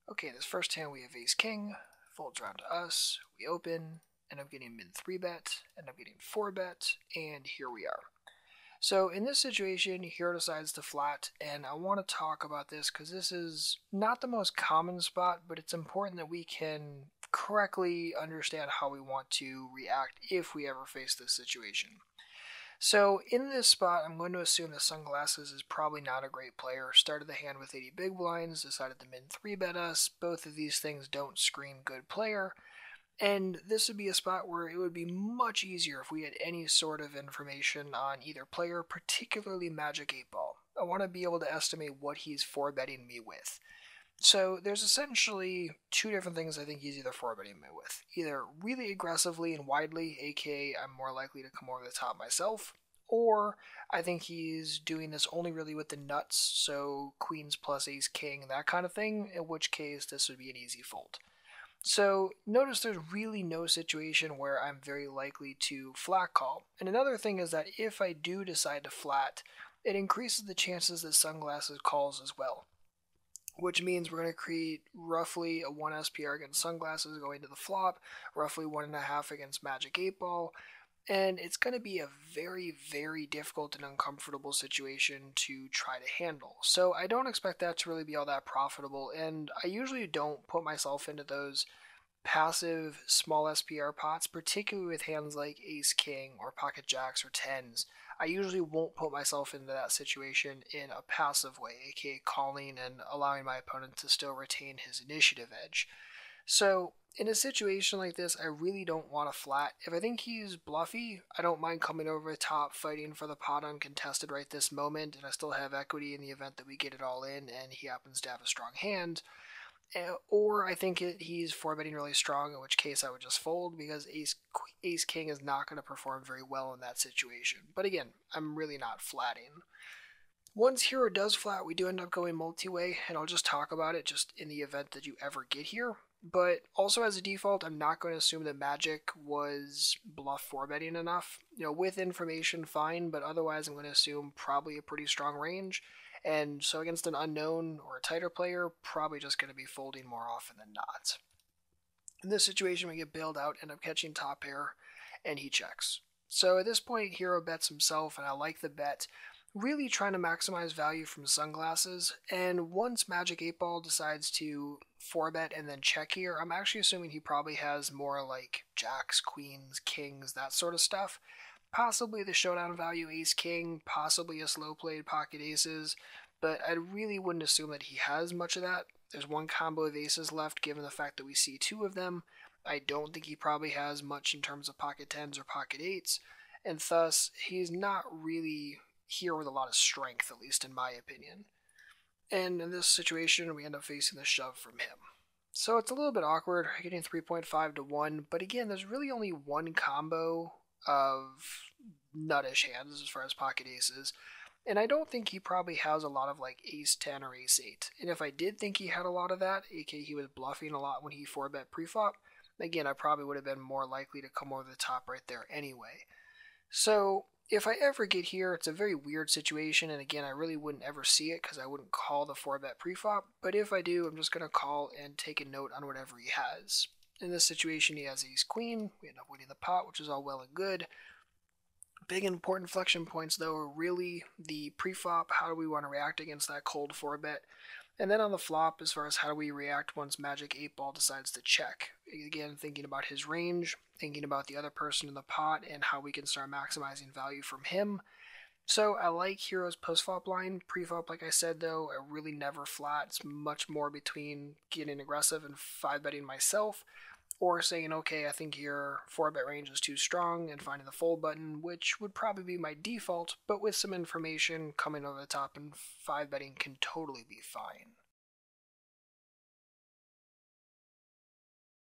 Okay, this first hand we have ace king, folds around to us, we open, end up getting min 3-bet, end up getting 4-bet, and here we are. So in this situation, hero decides to flat, and I want to talk about this because this is not the most common spot, but it's important that we can correctly understand how we want to react if we ever face this situation. So in this spot, I'm going to assume that Sunglasses is probably not a great player. Started the hand with 80 big blinds, decided to min 3-bet us. Both of these things don't scream good player. And this would be a spot where it would be much easier if we had any sort of information on either player, particularly Magic 8 Ball. I want to be able to estimate what he's 4-betting me with. So there's essentially two different things I think he's either 4-betting me with. Either really aggressively and widely, aka I'm more likely to come over the top myself, or I think he's doing this only really with the nuts, so queens plus ace king, that kind of thing, in which case this would be an easy fold. So notice there's really no situation where I'm very likely to flat call. And another thing is that if I do decide to flat, it increases the chances that Sunglasses calls as well, which means we're going to create roughly a 1 SPR against Sunglasses going to the flop, roughly 1.5 against Magic 8 Ball, and it's going to be a very, very difficult and uncomfortable situation to try to handle. So I don't expect that to really be all that profitable, and I usually don't put myself into those passive small SPR pots, particularly with hands like ace king or pocket jacks or tens. I usually won't put myself into that situation in a passive way, aka calling and allowing my opponent to still retain his initiative edge. So in a situation like this, I really don't want to flat. If I think he's bluffy, I don't mind coming over the top, fighting for the pot uncontested right this moment, and I still have equity in the event that we get it all in and he happens to have a strong hand. Or I think he's 4-betting really strong, in which case I would just fold because ace king is not going to perform very well in that situation. But again, I'm really not flatting. Once hero does flat, we do end up going multi-way, and I'll just talk about it just in the event that you ever get here. But also as a default, I'm not going to assume that Magic was bluff 4-betting enough. With information, fine, but otherwise I'm going to assume probably a pretty strong range. And so against an unknown or a tighter player, probably just going to be folding more often than not. In this situation, we get bailed out, end up catching top pair, and he checks. So at this point, hero bets himself, and I like the bet. Really trying to maximize value from Sunglasses, and once Magic 8 Ball decides to 4-bet and then check here, I'm actually assuming he probably has more like jacks, queens, kings, that sort of stuff. Possibly the showdown value ace king, possibly a slow played pocket aces, but I really wouldn't assume that he has much of that. There's one combo of aces left given the fact that we see two of them. I don't think he probably has much in terms of pocket tens or pocket eights, and thus he's not really here with a lot of strength, at least in my opinion. And in this situation, we end up facing the shove from him. So it's a little bit awkward, getting 3.5 to 1, but again, there's really only one combo of nuttish hands as far as pocket aces, and I don't think he probably has a lot of like ace 10 or ace 8. And if I did think he had a lot of that, aka he was bluffing a lot when he 4-bet preflop, again, I probably would have been more likely to come over the top right there anyway. So if I ever get here, it's a very weird situation, and again, I really wouldn't ever see it because I wouldn't call the 4-bet preflop, but if I do, I'm just going to call and take a note on whatever he has. In this situation, he has ace queen, we end up winning the pot, which is all well and good. Big important inflection points, though, are really the preflop, how do we want to react against that cold 4-bet, and then on the flop, as far as how do we react once Magic 8 Ball decides to check. Again, thinking about his range, thinking about the other person in the pot, and how we can start maximizing value from him. So I like Hero's post-flop line. Pre-flop, like I said, though, I really never flat. It's much more between getting aggressive and 5-betting myself, or saying, okay, I think your 4-bet range is too strong, and finding the fold button, which would probably be my default, but with some information coming over the top and 5-betting can totally be fine.